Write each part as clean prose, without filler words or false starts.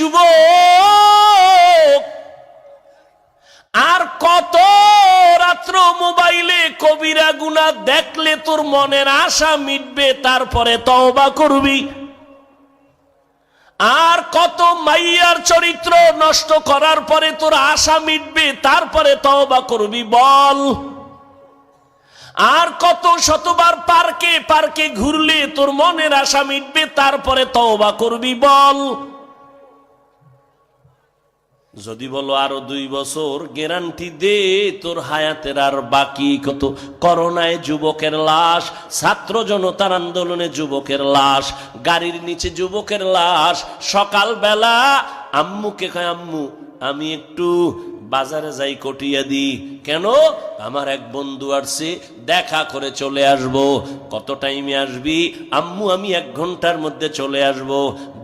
যুবক, আর কত রাত্র মোবাইলে কবিরা গুনাহ দেখলে তোর মনের আশা মিটবে, তারপরে তওবা করবি? আর কত মাইয়ার চরিত্র নষ্ট করার পরে তোর আশা মিটবে, তারপরে তওবা করবি বল? আর কত শতবার পার্কে পার্কে ঘুরলে তোর মনের আশা মিটবে, তারপরে তওবা করবি বল? যদি বলো আরো 2 বছর গ্যারান্টি দে, তোর হায়াতের আর বাকি কত? করোনায় যুবকের লাশ, ছাত্র জনতার আন্দোলনে যুবকের লাশ, গাড়ির নিচে যুবকের লাশ। সকালবেলা আম্মুকে কয়, আম্মু আমি একটু বাজারে যাই, কটিয়া দি। কেন? আমার এক বন্ধু আসছে, দেখা করে চলে আসব। কত টাইমে আসবি? আম্মু আমি 1 ঘন্টার মধ্যে চলে আসব।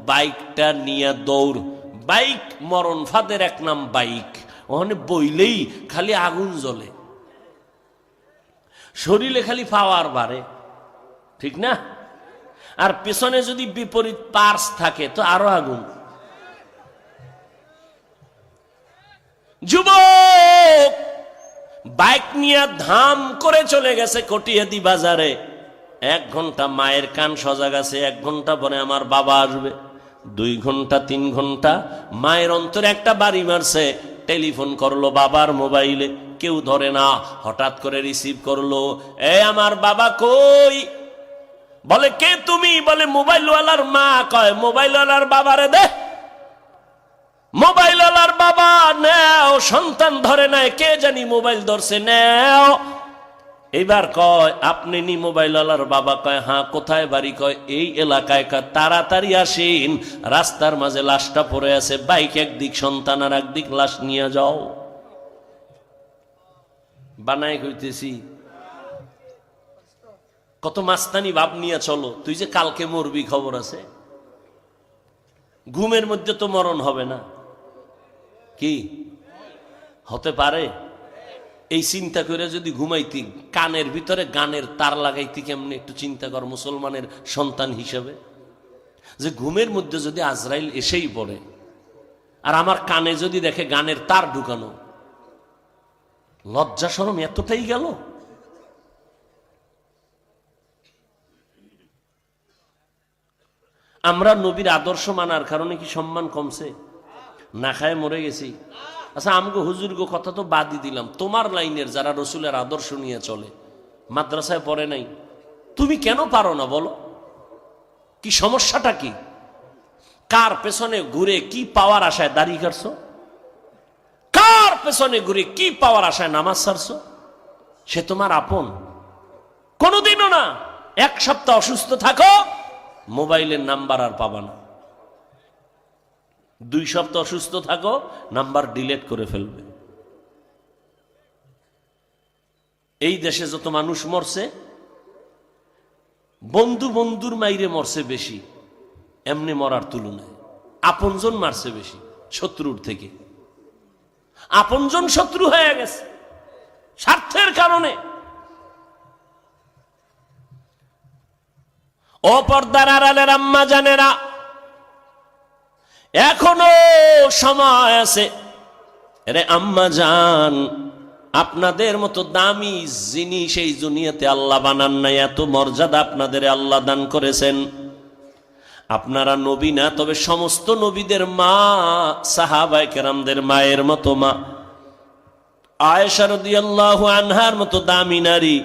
বাইকটা নিয়ে দৌড়। বাইক মরণ ফাঁদের এক নাম বাইক, ওখানে বইলেই খালি আগুন জ্বলে, শরীরে খালি পাওয়ার বাড়ে, ঠিক না? আর পেছনে যদি বিপরীত পার্স থাকে তো আরো আগুন। যুবক বাইক নিয়ে ধাম করে চলে গেছে কটিয়াদি বাজারে। 1 ঘন্টা মায়ের কান সজাগ আছে, 1 ঘন্টা পরে আমার বাবা আসবে। 2 ঘন্টা 3 ঘন্টা মায়ের অন্তরে একটা বাড়ি মারছে। টেলিফোন করলো বাবার মোবাইলে, কেউ ধরে না। হঠাৎ করে রিসিভ করলো, এ আমার বাবা কই? বলে কে তুমি? বলে মোবাইলওয়ালার মা। কয় মোবাইলওয়ালার বাবারে দে। মোবাইলওয়ালার বাবা নেও, সন্তান ধরে নাই, কে জানি মোবাইল ধরছে, নেও। এবার কয় আপনি নি মোবাইলওয়ালার বাবা? কয় হ্যাঁ। কোথায় বাড়ি? কয় এই এলাকায়। কয় তাড়াতাড়ি আসেন, রাস্তার মাঝে লাশটা পড়ে আছে, বাইক একদিক, সন্তান আর একদিক, লাশ নিয়ে যাও। বানাই কইতেছি, কত মাস্তানি ভাব নিয়ে চলো। তুই যে কালকে মরবি খবর আছে? ঘুমের মধ্যে তো মরণ হবে না, কি হতে পারে? এই চিন্তা করে যদি ঘুমাইতি, কানের ভিতরে গানের তার লাগাইতি কেমনে? একটু চিন্তা কর মুসলমানের সন্তান হিসেবে, যে ঘুমের মধ্যে যদি আজরাইল এসেই পড়ে আর আমার কানে যদি দেখে গানের তার ঢুকানো, লজ্জা শরম এতটাই গেল। আমরা নবীর আদর্শ মানার কারণে কি সম্মান কমছে? না খায় মরে গেছি? আচ্ছা আমগো হুজুরগো কথা তো বাদই দিলাম, তোমার লাইনের যারা রসুলের আদর্শ নিয়ে চলে, মাদ্রাসায় পড়ে নাই, তুমি কেন পারো না বলো? কি সমস্যাটা কি? কার পেছনে ঘুরে কি পাওয়ার আশায় দাড়ি কাটছো? কার পেছনে ঘুরে কি পাওয়ার আশায় নামাজ ছাড়ছো? সে তোমার আপন? কোনোদিনও না। 1 সপ্তাহ অসুস্থ থাকো, মোবাইলের নাম্বার আর পাবা না। 2 সপ্তাহ অসুস্থ থাকো, নাম্বার ডিলিট করে ফেলবে। এই দেশে যত মানুষ মরছে, বন্ধু বন্ধুর মাইরে মরছে বেশি, এমনি মরার তুলনায় আপনজন মারছে বেশি শত্রুর থেকে। আপনজন শত্রু হয়ে গেছে স্বার্থের কারণে। ও পর্দার আড়ালের আম্মা জানেরা, এখনো সময় আছে। রে আম্মা জান, আপনাদের মতো দামি জিনিস এই দুনিয়াতে আল্লাহ বানান নাই। এত মর্যাদা আপনাদের আল্লাহ দান করেছেন। আপনারা নবী না, তবে সমস্ত নবীদের মা সাহাবায়ে কেরামদের মায়ের মতো মা। আয়েশা রাদিয়াল্লাহু আনহার মতো দামি নারী,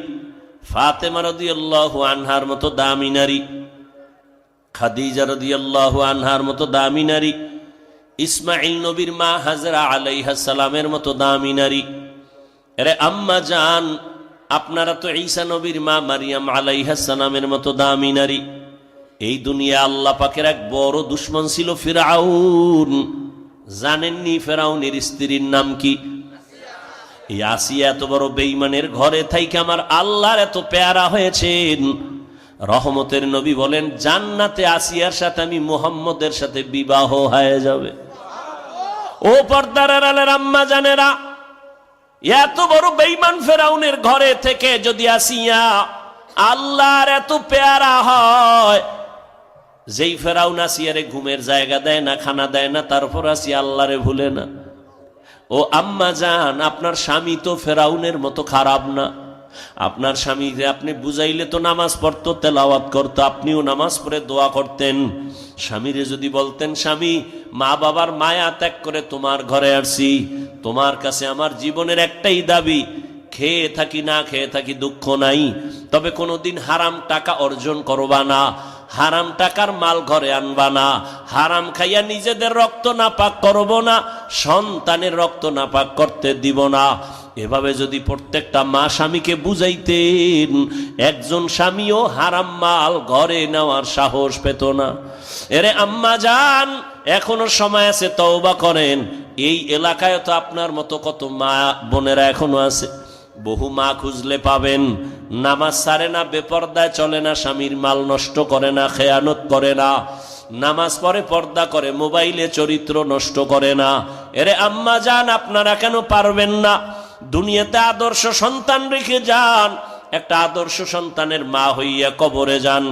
ফাতেমা রাদিয়াল্লাহু আনহার মতো দামি নারী, খাদিজা রাদিয়াল্লাহু আনহার মতো দামি নারী, ইসমাইল নবীর মা হাজরা আলাইহিস সালামের মতো দামি নারী। আরে আম্মা জান, আপনারা তো ঈসা নবীর মা মারিয়াম আলাইহিস সালামের মতো দামি নারী। এই দুনিয়া আল্লাহ পাকের এক বড় দুশমন ছিল ফিরআউন। জানেননি ফিরআউনের স্ত্রীর নাম কি? এই আসিয়া। এত বড় বেঈমানের ঘরে থাইকে আমার আল্লাহর এত পেয়ারা হয়েছেন। রহমতের নবী বলেন, জান্নাতে আসিয়ার সাথে আমি মুহাম্মদের সাথে বিবাহ হয়ে যাবে। ও পর্দার আড়ালের আম্মা জানেরা, এত বড় বেঈমান ফিরআউনের ঘরে থেকে যদি আসিয়া আল্লাহর এত পেয়ারা হয়, যেই ফেরাউন আসিয়ারে ঘুমের জায়গা দেয় না, খানা দেয় না, তারপর আসিয়া আল্লাহরে ভুলে না। ও আম্মা জান, আপনার স্বামী তো ফেরাউনের মতো খারাপ না। আপনার স্বামীকে আপনি বুঝাইলে তো নামাজ পড়তো, তেলাওয়াত করতো, আপনিও নামাজ পড়ে দোয়া করতেন। স্বামীরে যদি বলতেন, স্বামী মা বাবার মায়া ত্যাগ করে তোমার ঘরে আসছি, তোমার কাছে আমার জীবনের একটাই দাবি, খেয়ে থাকি না খেয়ে থাকি দুঃখ নাই, তবে কোনোদিন হারাম টাকা অর্জন করবা না, হারাম টাকার মাল ঘরে আনবা না, হারাম খাইয়া নিজেদের রক্ত নাপাক করব না, সন্তানের রক্ত নাপাক করতে দিব না। এভাবে যদি প্রত্যেকটা মা স্বামীকে বুঝাইতেন, একজন স্বামীও হারাম মাল ঘরে নেওয়ার সাহস পেত না। এরে আম্মা জান, এখনো সময় আছে, তওবা করেন। এই এলাকায় তো আপনার মতো কত মা বোনেরা এখনো আছে। বহু মা খুঁজলে পাবেন, নামাজ ছাড়ে না, বেপর্দায় চলে না, স্বামীর মাল নষ্ট করে না, খেয়ানত করে না, নামাজ পড়ে, পর্দা করে, মোবাইলে চরিত্র নষ্ট করে না। এরে আম্মা জান, আপনারা কেন পারবেন না? দুনিয়াতে আদর্শ সন্তান রেখে যান, একটা আদর্শ সন্তানের মা হইয়া কবরে যান।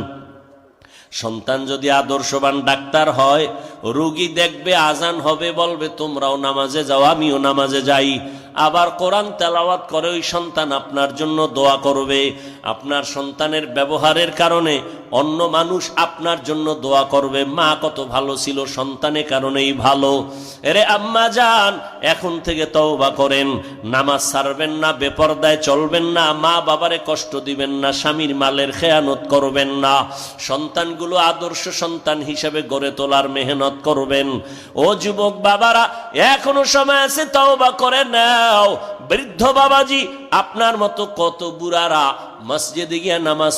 সন্তান যদি আদর্শবান ডাক্তার হয়, রোগী দেখবে, আজান হবে, বলবে তোমরাও নামাজে যাও, আমিও নামাজে যাই। আবার কোরআন তেলাওয়াত করে ওই সন্তান আপনার জন্য দোয়া করবে। আপনার সন্তানের ব্যবহারের কারণে অন্য মানুষ আপনার জন্য দোয়া করবে, মা কত ভালো ছিল, সন্তানের কারণেই ভালো। এরে আম্মা জান, এখন থেকে তওবা করেন, নামাজ ছাড়বেন না, বেপরদায় চলবেন না, মা বাবারে কষ্ট দিবেন না, স্বামীর মালের খেয়ানত করবেন না, সন্তানগুলো আদর্শ সন্তান হিসেবে গড়ে তোলার মেহনত করবেন। ও যুবক বাবারা, এখনো সময় আছে, তওবা করে নাও। বৃদ্ধ বাবাজি, আপনার মতো কত বুড়ারা মসজিদে গিয়ে নামাজ